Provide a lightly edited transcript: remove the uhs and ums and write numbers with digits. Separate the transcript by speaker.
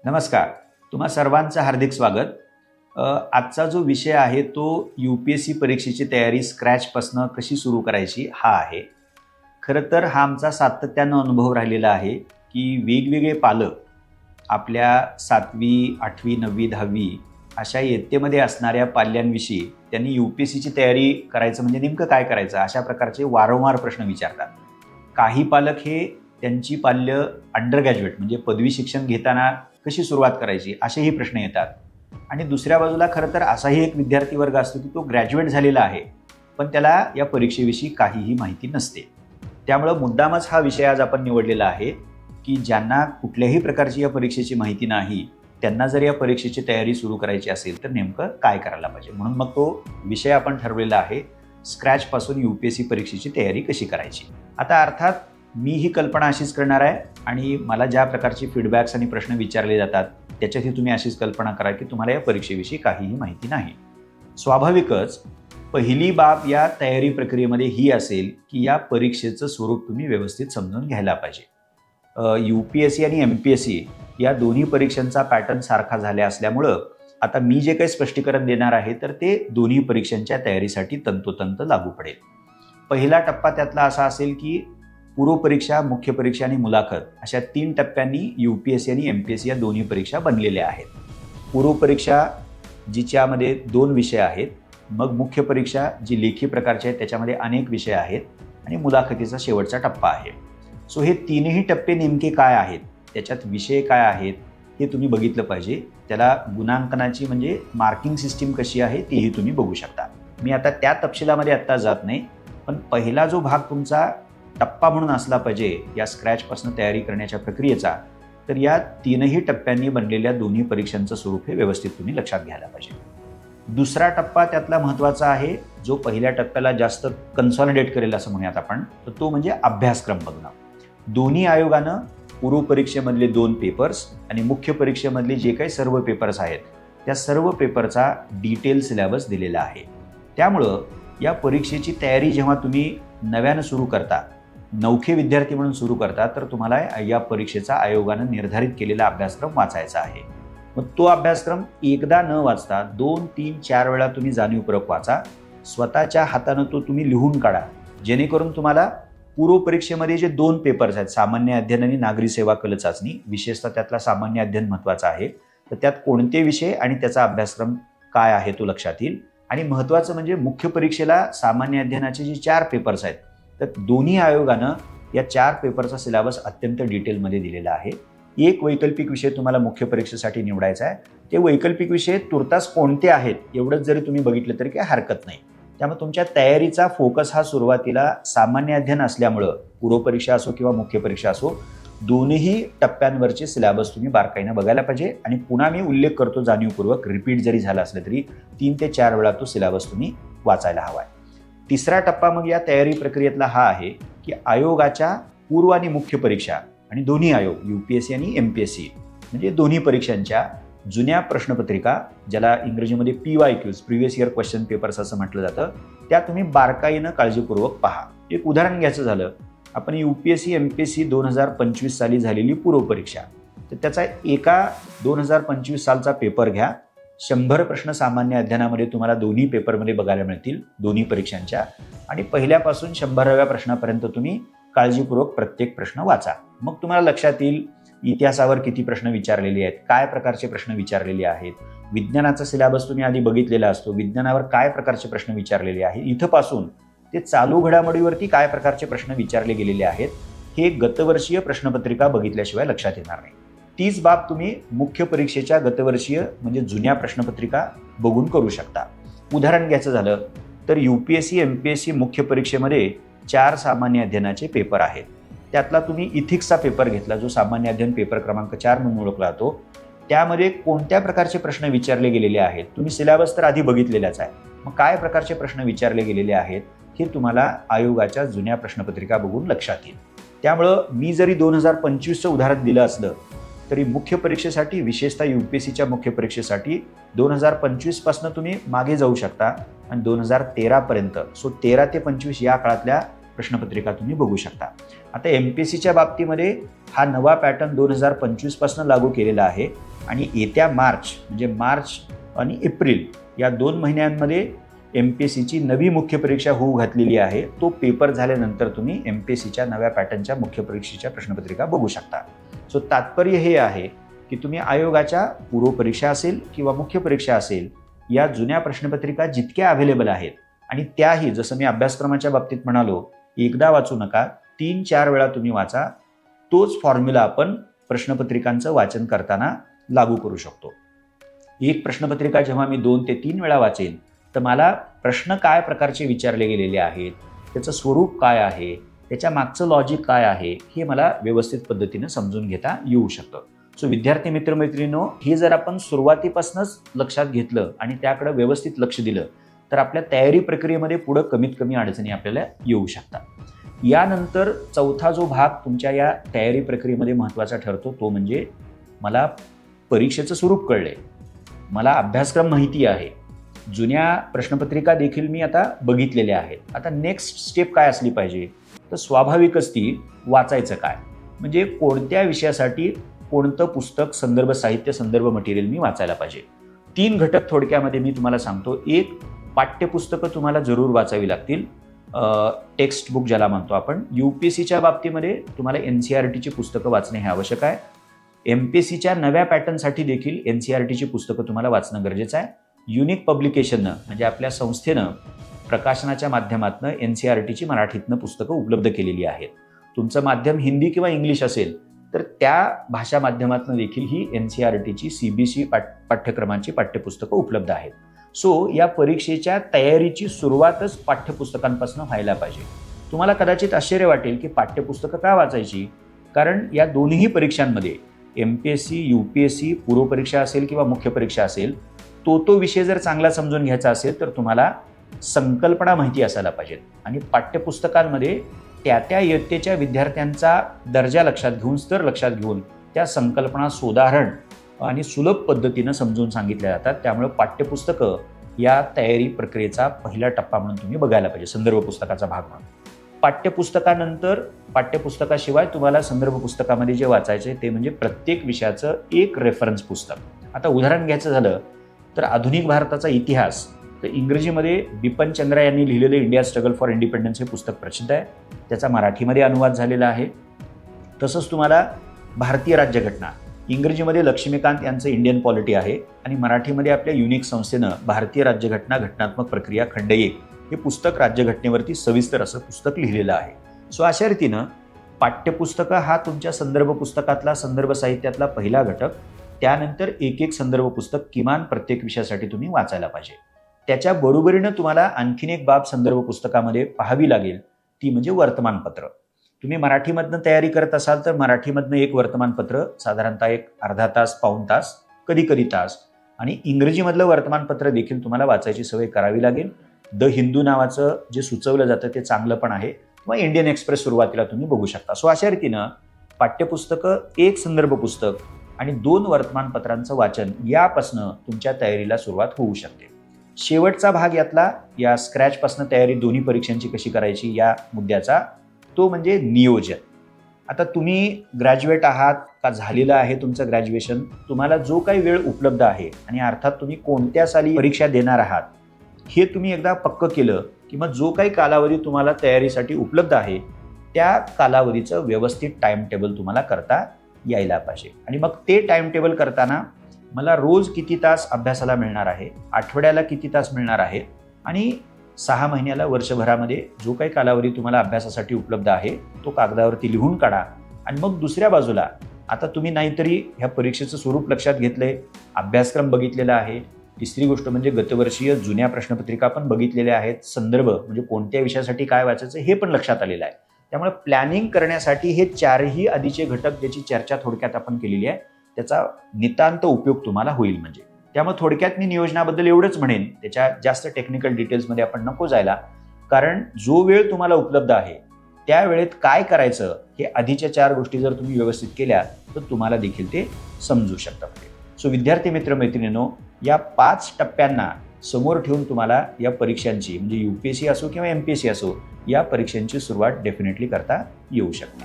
Speaker 1: नमस्कार. तुम्हा सर्वांचं हार्दिक स्वागत. आजचा जो विषय आहे तो UPSC परीक्षेची तयारी स्क्रॅचपासून कशी सुरू करायची हा आहे. खरं तर हा आमचा सातत्यानं अनुभव राहिलेला आहे की वेगवेगळे पालक आपल्या 7वी, 8वी, 9वी, 10वी अशा इयत्तेमध्ये असणाऱ्या पाल्यांविषयी त्यांनी UPSCची तयारी करायचं म्हणजे नेमकं काय करायचं अशा प्रकारचे वारंवार प्रश्न विचारतात. काही पालक हे त्यांची पाल्य अंडर ग्रॅज्युएट म्हणजे पदवी शिक्षण घेताना कशी सुरुवात करायची असेही प्रश्न येतात. आणि दुसऱ्या बाजूला खरं तर असाही एक विद्यार्थी वर्ग असतो की तो ग्रॅज्युएट झालेला आहे पण त्याला या परीक्षेविषयी काहीही माहिती नसते. त्यामुळं मुद्दामच हा विषय आज आपण निवडलेला आहे की ज्यांना कुठल्याही प्रकारची या परीक्षेची माहिती नाही त्यांना जर या परीक्षेची तयारी सुरू करायची असेल तर नेमकं काय करायला पाहिजे. म्हणून मग तो विषय आपण ठरवलेला आहे, स्क्रॅचपासून UPSC परीक्षेची तयारी कशी करायची. आता अर्थात मी ही कल्पना अशीच करणार आहे आणि मला ज्या प्रकारचे फीडबॅक्स आणि प्रश्न विचारले जातात त्याच्यातही तुम्ही अशीच कल्पना करा की तुम्हाला या परीक्षेविषयी काहीही माहिती नाही. स्वाभाविकच पहिली बाब या तयारी प्रक्रियेमध्ये ही असेल की या परीक्षेचं स्वरूप तुम्ही व्यवस्थित समजून घ्यायला पाहिजे. UPSC आणि MPSC या दोन्ही परीक्षांचा पॅटर्न सारखा झाला असल्यामुळं आता मी जे काही स्पष्टीकरण देणार आहे तर ते दोन्ही परीक्षांच्या तयारीसाठी तंतोतंत लागू पडेल. पहिला टप्पा त्यातला असा असेल की पूर्वपरीक्षा, मुख्य परीक्षा आणि मुलाखत अशा 3 टप्प्यांनी UPSC आणि MPSC या दोन्ही परीक्षा बनलेल्या आहेत. पूर्वपरीक्षा जिच्यामध्ये 2 विषय आहेत, मग मुख्य परीक्षा जी लेखी प्रकारची आहे त्याच्यामध्ये अनेक विषय आहेत आणि मुलाखतीचा शेवटचा टप्पा आहे. सो हे 3ही टप्पे नेमके काय आहेत, त्याच्यात विषय काय आहेत हे तुम्ही बघितलं पाहिजे. त्याला गुणांकनाची म्हणजे मार्किंग सिस्टीम कशी आहे तीही तुम्ही बघू शकता. मी आता त्या तपशिलामध्ये आत्ता जात नाही, पण पहिला जो भाग तुमचा टप्पा म्हणून असला पाहिजे या स्क्रॅचपासून तयारी करण्याच्या प्रक्रियेचा, तर या 3ही टप्प्यांनी बनलेल्या दोन्ही परीक्षांचं स्वरूप हे व्यवस्थित तुम्ही लक्षात घ्यायला पाहिजे. दुसरा टप्पा त्यातला महत्त्वाचा आहे, जो पहिल्या टप्प्याला जास्त कन्सॉलिडेट करेल असं म्हणूयात आपण, तर तो म्हणजे अभ्यासक्रम बघणं. दोन्ही आयोगानं पूर्वपरीक्षेमधले 2 पेपर्स आणि मुख्य परीक्षेमधले जे काही सर्व पेपर्स आहेत त्या सर्व पेपरचा डिटेल सिलेबस दिलेला आहे. त्यामुळं या परीक्षेची तयारी जेव्हा तुम्ही नव्यानं सुरू करता, नवखे विद्यार्थी म्हणून सुरू करता, तर तुम्हाला या परीक्षेचा आयोगानं निर्धारित केलेला अभ्यासक्रम वाचायचा आहे. मग तो अभ्यासक्रम एकदा न वाचता 2, 3, 4 वेळा तुम्ही जाणीवपूर्वक वाचा. स्वतःच्या हातानं तो तुम्ही लिहून काढा, जेणेकरून तुम्हाला पूर्वपरीक्षेमध्ये जे 2 पेपर्स आहेत, सामान्य अध्ययन आणि नागरी सेवा कल चाचणी, विशेषतः त्यातला सामान्य अध्ययन महत्त्वाचा आहे, तर त्यात कोणते विषय आणि त्याचा अभ्यासक्रम काय आहे तो लक्षात येईल. आणि महत्त्वाचं म्हणजे मुख्य परीक्षेला सामान्य अध्ययनाचे जे 4 पेपर्स आहेत तर दोन्ही आयोगानं या 4 पेपरचा सिलेबस अत्यंत डिटेलमध्ये दिलेला आहे. एक वैकल्पिक विषय तुम्हाला मुख्य परीक्षेसाठी निवडायचा आहे. ते वैकल्पिक विषय तुर्तास कोणते आहेत एवढंच जरी तुम्ही बघितलं तरी काही हरकत नाही. त्यामुळे तुमच्या तयारीचा फोकस हा सुरुवातीला सामान्य अध्ययन असल्यामुळं पूर्वपरीक्षा असो किंवा मुख्य परीक्षा असो, दोन्ही टप्प्यांवरचे सिलेबस तुम्ही बारकाईनं बघायला पाहिजे. आणि पुन्हा मी उल्लेख करतो जाणीवपूर्वक, रिपीट जरी झाला असलं तरी 3 ते 4 वेळा तो सिलेबस तुम्ही वाचायला हवा आहे. तिसरा टप्पा मग या तयारी प्रक्रियेतला हा आहे की आयोगाच्या पूर्व आणि मुख्य परीक्षा आणि दोन्ही आयोग UPSC आणि MPSC म्हणजे दोन्ही परीक्षांच्या जुन्या प्रश्नपत्रिका, ज्याला इंग्रजीमध्ये PYQs previous year question papers असं म्हटलं जातं, त्या तुम्ही बारकाईनं काळजीपूर्वक पहा. एक उदाहरण घ्यायचं झालं, आपण UPSC MPSC 2025 साली झालेली पूर्वपरीक्षा, तर त्याचा एका 2025 सालचा पेपर घ्या. 100 प्रश्न सामान्य अध्ययनामध्ये तुम्हाला दोन्ही पेपरमध्ये बघायला मिळतील, दोन्ही परीक्षांच्या. आणि पहिल्यापासून 100व्या प्रश्नापर्यंत तुम्ही काळजीपूर्वक प्रत्येक प्रश्न वाचा. मग तुम्हाला लक्षात येईल इतिहासावर किती प्रश्न विचारलेले आहेत, काय प्रकारचे प्रश्न विचारलेले आहेत. विज्ञानाचा सिलेबस तुम्ही आधी बघितलेला असतो, विज्ञानावर काय प्रकारचे प्रश्न विचारलेले आहेत, इथंपासून ते चालू घडामोडीवरती काय प्रकारचे प्रश्न विचारले गेलेले आहेत, हे गतवर्षीय प्रश्नपत्रिका बघितल्याशिवाय लक्षात येणार नाही. तीच बाब तुम्ही मुख्य परीक्षेच्या गतवर्षीय म्हणजे जुन्या प्रश्नपत्रिका बघून करू शकता. उदाहरण घ्यायचं झालं तर UPSC MPSC मुख्य परीक्षेमध्ये 4 सामान्य अध्ययनाचे पेपर आहेत. त्यातला तुम्ही इथिक्सचा पेपर घेतला, जो सामान्य अध्ययन पेपर क्रमांक 4 म्हणून ओळखला जातो. त्यामध्ये कोणत्या प्रकारचे प्रश्न विचारले गेलेले आहेत, तुम्ही सिलेबस तर आधी बघितलेलाच आहे, मग काय प्रकारचे प्रश्न विचारले गेलेले आहेत हे तुम्हाला आयोगाच्या जुन्या प्रश्नपत्रिका बघून लक्षात येईल. त्यामुळं मी जरी 2025चं उदाहरण दिलं असलं तरी मुख्य परीक्षेसाठी, विशेषतः UPSCच्या मुख्य परीक्षेसाठी 2025 पासून तुम्ही मागे जाऊ शकता आणि 2013 पर्यंत, सो 13 ते 25 या काळातल्या प्रश्नपत्रिका तुम्ही बघू शकता. आता MPSCच्या बाबतीमध्ये हा नवा पॅटर्न 2025 पासून लागू केलेला आहे. आणि येत्या मार्च आणि एप्रिल या 2 महिन्यांमध्ये MPSCची नवी मुख्य परीक्षा होऊ घातलेली आहे. तो पेपर झाल्यानंतर तुम्ही MPSCच्या नव्या पॅटर्नच्या मुख्य परीक्षेच्या प्रश्नपत्रिका बघू शकता. सो तात्पर्य हे आहे की तुम्ही आयोगाच्या पूर्वपरीक्षा असेल किंवा मुख्य परीक्षा असेल, या जुन्या प्रश्नपत्रिका जितक्या अवेलेबल आहेत आणि त्याही जसं मी अभ्यासक्रमाच्या बाबतीत म्हणालो, एकदा वाचू नका, 3-4 वेळा तुम्ही वाचा. तोच फॉर्म्युला आपण प्रश्नपत्रिकांचं वाचन करताना लागू करू शकतो. एक प्रश्नपत्रिका जेव्हा मी 2 ते 3 वेळा वाचेन, तर मला प्रश्न काय प्रकारचे विचारले गेलेले आहेत, त्याचं स्वरूप काय आहे, त्याच्या मागचं लॉजिक काय आहे, हे मला व्यवस्थित पद्धतीनं समजून घेता येऊ शकतं. सो विद्यार्थी मित्रमैत्रिणींनो, हे जर आपण सुरुवातीपासूनच लक्षात घेतलं आणि त्याकडे व्यवस्थित लक्ष दिलं, तर आपल्या तयारी प्रक्रियेमध्ये पुढं कमीत कमी अडचणी आपल्याला येऊ शकतात. यानंतर चौथा जो भाग तुमच्या या तयारी प्रक्रियेमध्ये महत्त्वाचा ठरतो, तो म्हणजे मला परीक्षेचं स्वरूप कळलंय, मला अभ्यासक्रम माहिती आहे, जुन्या प्रश्नपत्रिका देखील मी आता बघितलेल्या आहेत. आता नेक्स्ट स्टेप काय असली पाहिजे, तर स्वाभाविकच ती वाचायचं काय, म्हणजे कोणत्या विषयासाठी कोणतं पुस्तक, संदर्भ साहित्य, संदर्भ मटेरियल मी वाचायला पाहिजे. 3 घटक थोडक्यामध्ये मी तुम्हाला सांगतो. एक, पाठ्यपुस्तकं तुम्हाला जरूर वाचावी लागतील, टेक्स्ट बुक ज्याला म्हणतो आपण. UPSCच्या बाबतीमध्ये तुम्हाला NCERTची पुस्तकं वाचणे हे आवश्यक आहे. MPSCच्या नव्या पॅटर्नसाठी देखील NCERTची पुस्तकं तुम्हाला वाचणं गरजेचं आहे. युनिक पब्लिकेशननं म्हणजे आपल्या संस्थेनं प्रकाशनाच्या माध्यमातून NCERTची मराठीतनं पुस्तकं उपलब्ध केलेली आहेत. तुमचं माध्यम हिंदी किंवा इंग्लिश असेल तर त्या भाषा माध्यमातून देखील ही NCERTची CBSE पाठ्यक्रमांची पाठ्यपुस्तकं उपलब्ध आहेत. सो या परीक्षेच्या तयारीची सुरुवातच पाठ्यपुस्तकांपासून व्हायला पाहिजे. तुम्हाला कदाचित आश्चर्य वाटेल की पाठ्यपुस्तकं का वाचायची, कारण या दोन्ही परीक्षांमध्ये MPSC, UPSC, पूर्वपरीक्षा असेल किंवा मुख्य परीक्षा असेल, तो विषय जर चांगला समजून घ्यायचा असेल तर तुम्हाला संकल्पना माहिती असायला पाहिजेत. आणि पाठ्यपुस्तकांमध्ये त्या इयत्तेच्या विद्यार्थ्यांचा दर्जा लक्षात घेऊन, स्तर लक्षात घेऊन त्या संकल्पना सोदाहरण आणि सुलभ पद्धतीनं समजून सांगितल्या जातात. त्यामुळे पाठ्यपुस्तकं या तयारी प्रक्रियेचा पहिला टप्पा म्हणून तुम्ही बघायला पाहिजे, संदर्भ पुस्तकाचा भाग म्हणून. पाठ्यपुस्तकानंतर पाठ्यपुस्तकाशिवाय तुम्हाला संदर्भ पुस्तकामध्ये जे वाचायचे ते म्हणजे प्रत्येक विषयाचं एक रेफरन्स पुस्तक. आता उदाहरण घ्यायचं झालं तर आधुनिक भारताचा इतिहास, तर इंग्रजीमध्ये बिपन चंद्रा यांनी लिहिलेलं इंडिया स्ट्रगल फॉर इंडिपेंडन्स हे पुस्तक प्रसिद्ध आहे. त्याचा मराठीमध्ये अनुवाद झालेला आहे. तसंच तुम्हाला भारतीय राज्यघटना, इंग्रजीमध्ये लक्ष्मीकांत यांचं इंडियन पॉलिटी आहे आणि मराठीमध्ये आपल्या युनिक संस्थेनं भारतीय राज्यघटना घटनात्मक प्रक्रिया खंड 1 हे पुस्तक राज्यघटनेवरती सविस्तर असं पुस्तक लिहिलेलं आहे. सो अशा रीतीनं पाठ्यपुस्तकं हा तुमच्या संदर्भ पुस्तकातला, संदर्भ साहित्यातला पहिला घटक. त्यानंतर एक संदर्भ पुस्तक किमान प्रत्येक विषयासाठी तुम्ही वाचायला पाहिजे. त्याच्या बरोबरीनं तुम्हाला आणखीन एक बाब संदर्भ पुस्तकामध्ये पाहावी लागेल, ती म्हणजे वर्तमानपत्र. तुम्ही मराठीमधनं तयारी करत असाल तर मराठीमधनं एक वर्तमानपत्र साधारणतः एक अर्धा तास, पाऊण तास, कधी तास, आणि इंग्रजीमधलं वर्तमानपत्र देखील तुम्हाला वाचायची सवय करावी लागेल. द हिंदू नावाचं जे सुचवलं जातं ते चांगलं पण आहे, किंवा इंडियन एक्सप्रेस सुरुवातीला तुम्ही बघू शकता. सो अशा रीतीनं पाठ्यपुस्तकं, एक संदर्भ पुस्तक आणि 2 वर्तमानपत्रांचं वाचन यापासनं तुमच्या तयारीला सुरुवात होऊ शकते. शेवटचा भाग यातला, या स्क्रॅचपासनं तयारी दोन्ही परीक्षांची कशी करायची या मुद्द्याचा, तो म्हणजे नियोजन. आता तुम्ही ग्रॅज्युएट आहात का झालेलं आहे तुमचं ग्रॅज्युएशन, तुम्हाला जो काही वेळ उपलब्ध आहे आणि अर्थात तुम्ही कोणत्या साली परीक्षा देणार आहात हे तुम्ही एकदा पक्क केलं की मग जो काही कालावधी तुम्हाला तयारीसाठी उपलब्ध आहे त्या कालावधीचं व्यवस्थित टाइम टेबल तुम्हाला करता यायला पाहिजे. आणि मग ते टाइम टेबल करताना मला रोज किती तास अभ्यासाला मिळणार आहे, आठवड्याला किती तास मिळणार आहे, आणि 6 महिन्याला, वर्षभरामध्ये जो काही कालावधी तुम्हाला अभ्यासासाठी उपलब्ध आहे तो कागदावरती लिहून काढा. आणि मग दुसऱ्या बाजूला आता तुम्ही नाहीतरी ह्या परीक्षेचं स्वरूप लक्षात घेतलंय, अभ्यासक्रम बघितलेला आहे, तिसरी गोष्ट म्हणजे गतवर्षीय जुन्या प्रश्नपत्रिका पण बघितलेल्या आहेत, संदर्भ म्हणजे कोणत्या विषयासाठी काय वाचायचं हे पण लक्षात आलेलं आहे. त्यामुळे प्लॅनिंग करण्यासाठी हे 4ही आधीचे घटक ज्याची चर्चा थोडक्यात आपण केलेली आहे त्याचा नितांत उपयोग तुम्हाला होईल. म्हणजे त्यामुळे थोडक्यात मी नियोजनाबद्दल एवढंच म्हणेन, त्याच्या जास्त टेक्निकल डिटेल्समध्ये आपण नको जायला, कारण जो वेळ तुम्हाला उपलब्ध आहे त्या वेळेत काय करायचं हे आधीच्या 4 गोष्टी जर तुम्ही व्यवस्थित केल्या तर तुम्हाला देखील ते समजू शकतं. सो विद्यार्थी मित्रमैत्रिणींनो, या 5 टप्प्यांना समोर ठेवून तुम्हाला या परीक्षांची म्हणजे UPSC असो किंवा MPSC असो या परीक्षांची सुरुवात डेफिनेटली करता येऊ शकते.